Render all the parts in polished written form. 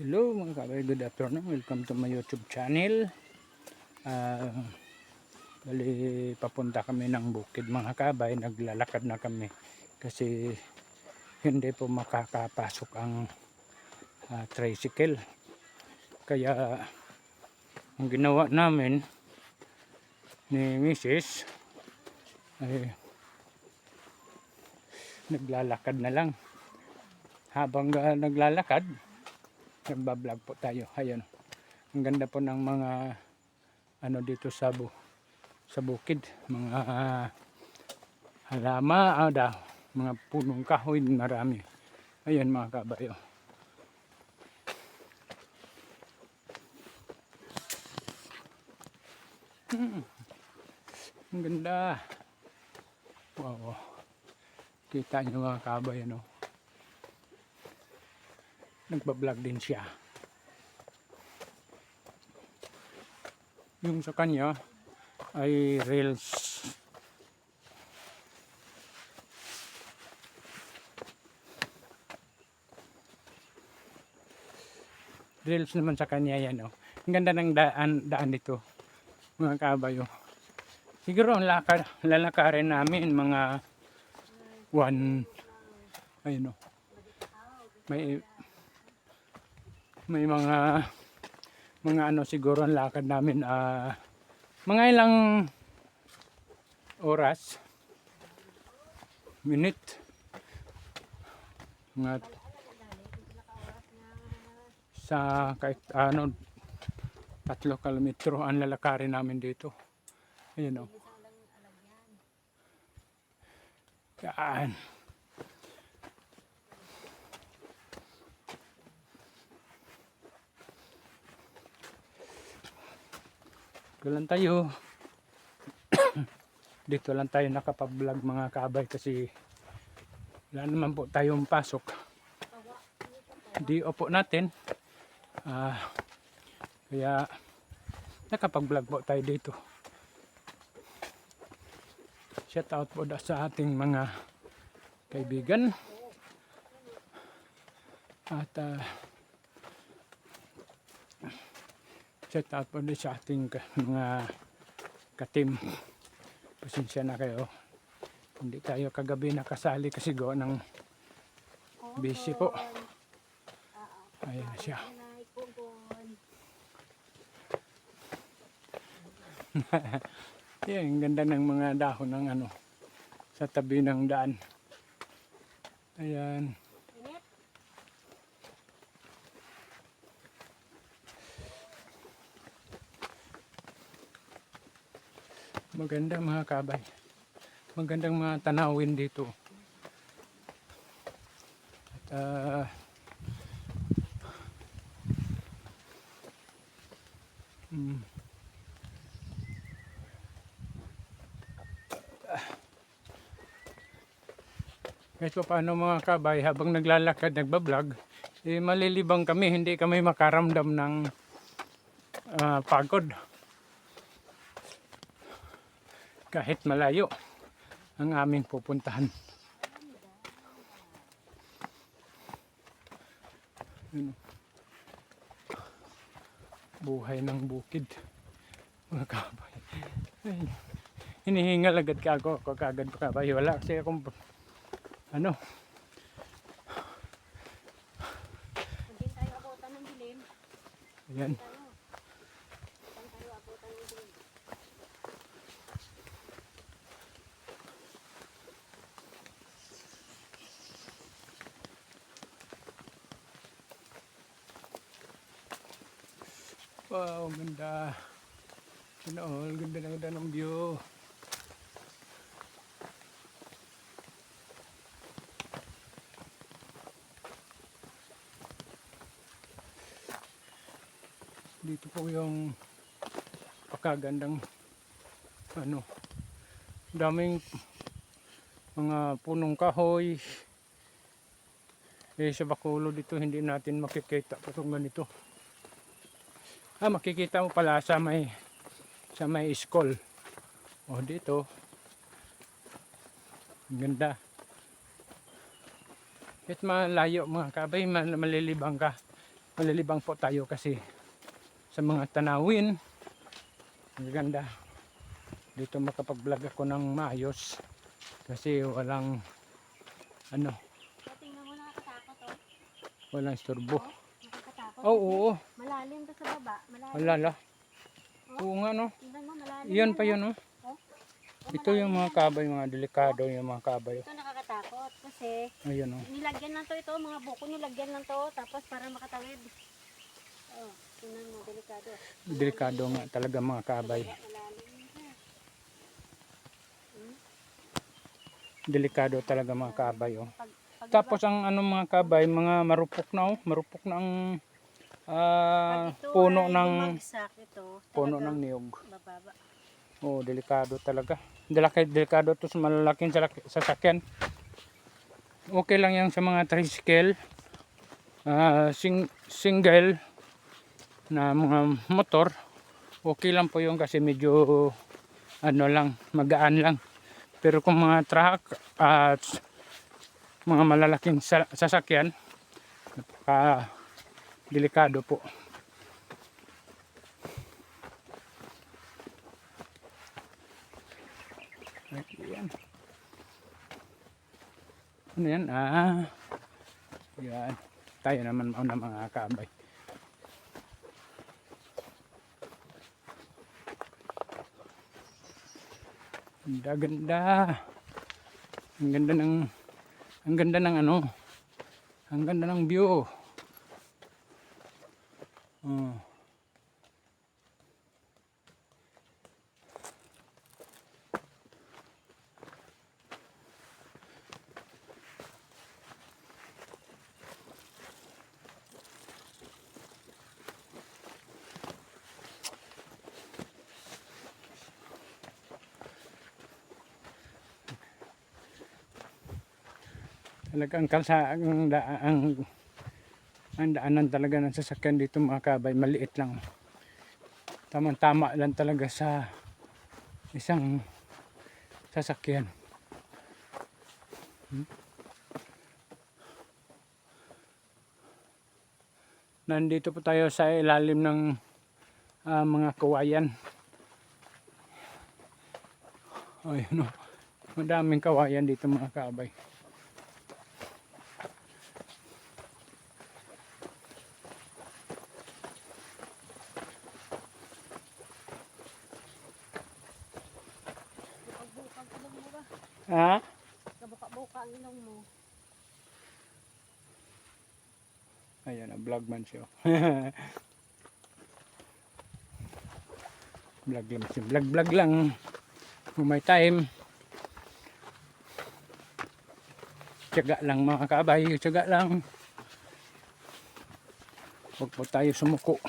Hello mga kabay, good afternoon. Welcome to my YouTube channel. Bali, papunta kami ng bukid mga kabay. Naglalakad na kami kasi hindi po makakapasok ang tricycle. Kaya ang ginawa namin ni Mrs. ay naglalakad na lang. Habang naglalakad, nagbablog po tayo. Ayun. Ang ganda po ng mga ano dito sa bukid, mga mga punong kahoy, marami. Ayun mga kabayo. Ang ganda. Wow. Kita nyo mga kabayo, no? Nagbablog din siya. Yung sa kanya ay reels. Reels naman sa kanya yan, oh. Ang ganda ng daan dito mga kabayo. Siguro ang lalakarin namin mga ayun, oh. May mga ano siguro ang lakad namin mga ilang oras, minute, mga sa kahit 3 kilometro ang lalakarin namin dito. Ayun, oh. Yan. Dito lang tayo. Dito lang tayo nakapag-vlog mga kabay kasi wala naman po tayong pasok. Di opo natin. Kaya nakapag-vlog po tayo dito. Shout out po sa ating mga kaibigan. At shout out po din sa ating mga ka-team. Pasensya na kayo. Hindi tayo kagabi nakasali kasi gawa ng busy po. Ayan na siya. Yan, ganda ng mga dahon ng ano sa tabi ng daan. Ayan. Maganda mga kabay. Magandang mga tanawin dito. At kahit pa paano mga kabay, habang naglalakad, nagbablog, malilibang kami, hindi kami makaramdam ng pagod. Kahit malayo ang aming pupuntahan. Buhay ng bukid mga kabay. Ay, hinihingal agad ka ako kagad kabay. Wala kasi akong ano. Ayan. Wow, ganda. Ganda ng view. Dito po yung pakagandang daming mga punong kahoy. Sa Bacolod dito hindi natin makikita itong ganito. Makikita mo pala sa may school. Dito. Ganda. Kahit malayo mga kabay, malilibang ka. malilibang po tayo kasi sa mga tanawin. Ang ganda. Dito makapag-vlog ako ng maayos kasi walang ano, Tingnan mo, nakakatakot oh. walang istorbo. Nakakatakot. Oo, oo. Malalim to sa baba. Malalim. Walala. Oo nga no. Tingnan mo, malalim. Iyan pa yun no. Oh. Ito yung mga kabay, mga delikado yung mga kabay. Ito nakakatakot kasi Ayun oh. nilagyan lang to ito, mga buko nilagyan lang to tapos para makatawid. Oh, tingnan mo, delikado. Delikado nga talaga mga kabay. Malalim. Delikado talaga mga kabay oh. Pag Tapos ang ano mga kabay, mga marupok na oh. Marupok na ang ito puno ay ng bumagsak ito, puno ng talagang niyog. bababa. Oh, delikado talaga. Delikado to sa malalaking sasakyan. Okay lang yan sa mga tricycle, single na mga motor. Okay lang po yun kasi medyo ano lang, magaan lang. Pero kung mga truck at mga malalaking sasakyan, napaka delikado po. Ayan. Ano yan? Yan. Tayo naman mauna mga kabay. Ganda, ganda. Ang ganda ng ano. Ang ganda ng view. Oh. Talagang ang daanan talaga ng sasakyan dito mga kabay, maliit lang. Tamang-tama lang talaga sa isang sasakyan. Nandito po tayo sa ilalim ng mga kawayan. Ayun oh. Madaming kawayan dito mga kabay. Bukag-bukag ilong mo ba? Ha? Kabuka-buka ang ilong mo. Ayan, vlog man siya. Vlog lang siya. Vlog lang. Kung may time. Tiyaga lang mga kabay. Tiyaga lang. Huwag po tayo sumuko.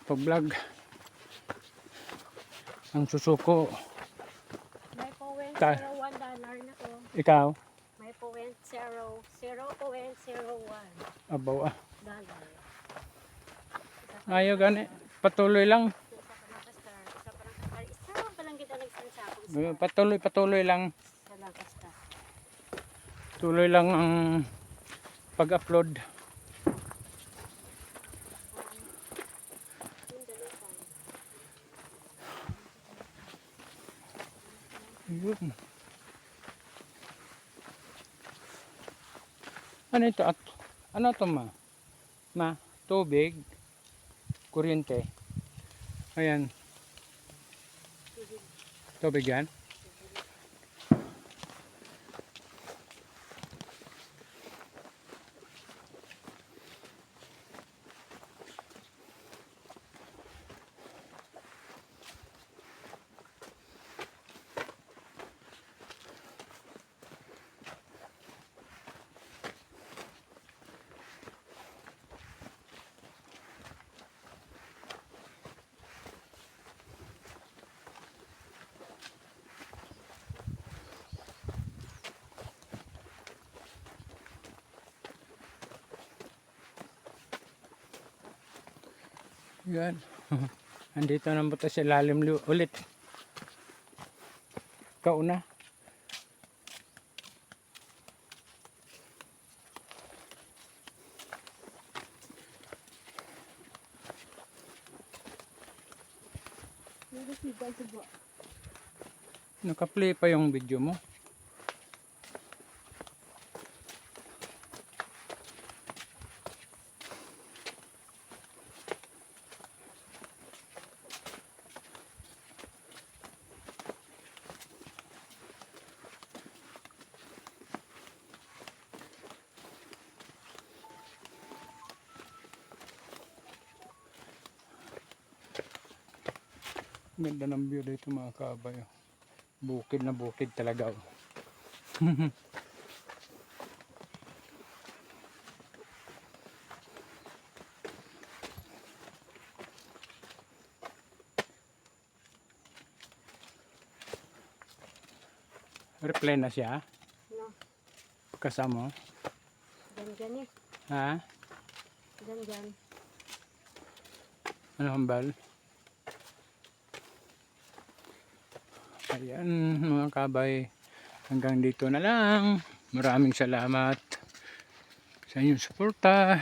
Pag vlog. Ang susuko. May point Ta- $1 na to. Ikaw? May point 0.01 Abaw ah. dollar. Ayaw gani. Patuloy lang. Isa pa lang kastar. Isa pa lang kita nagsan sa akong Patuloy lang. Isa lang kastar. Tuloy lang ang pag-upload. Yun. Ano ito? Ano ito ma? Tubig. Kuryente. Ayan. Tubig yan. Yan. Andito na po tayo sa lalim ulit. Kauna. Nagsigal siguro. Naka-play pa yung video mo. Ganda ng view dito mga kabay. Bukid na bukid talaga. Reply na siya. No, Kasama. dyan eh. Ha? Dyan. Ano hambal? Ayan mga kabay. Hanggang dito na lang. Maraming salamat sa inyong suporta.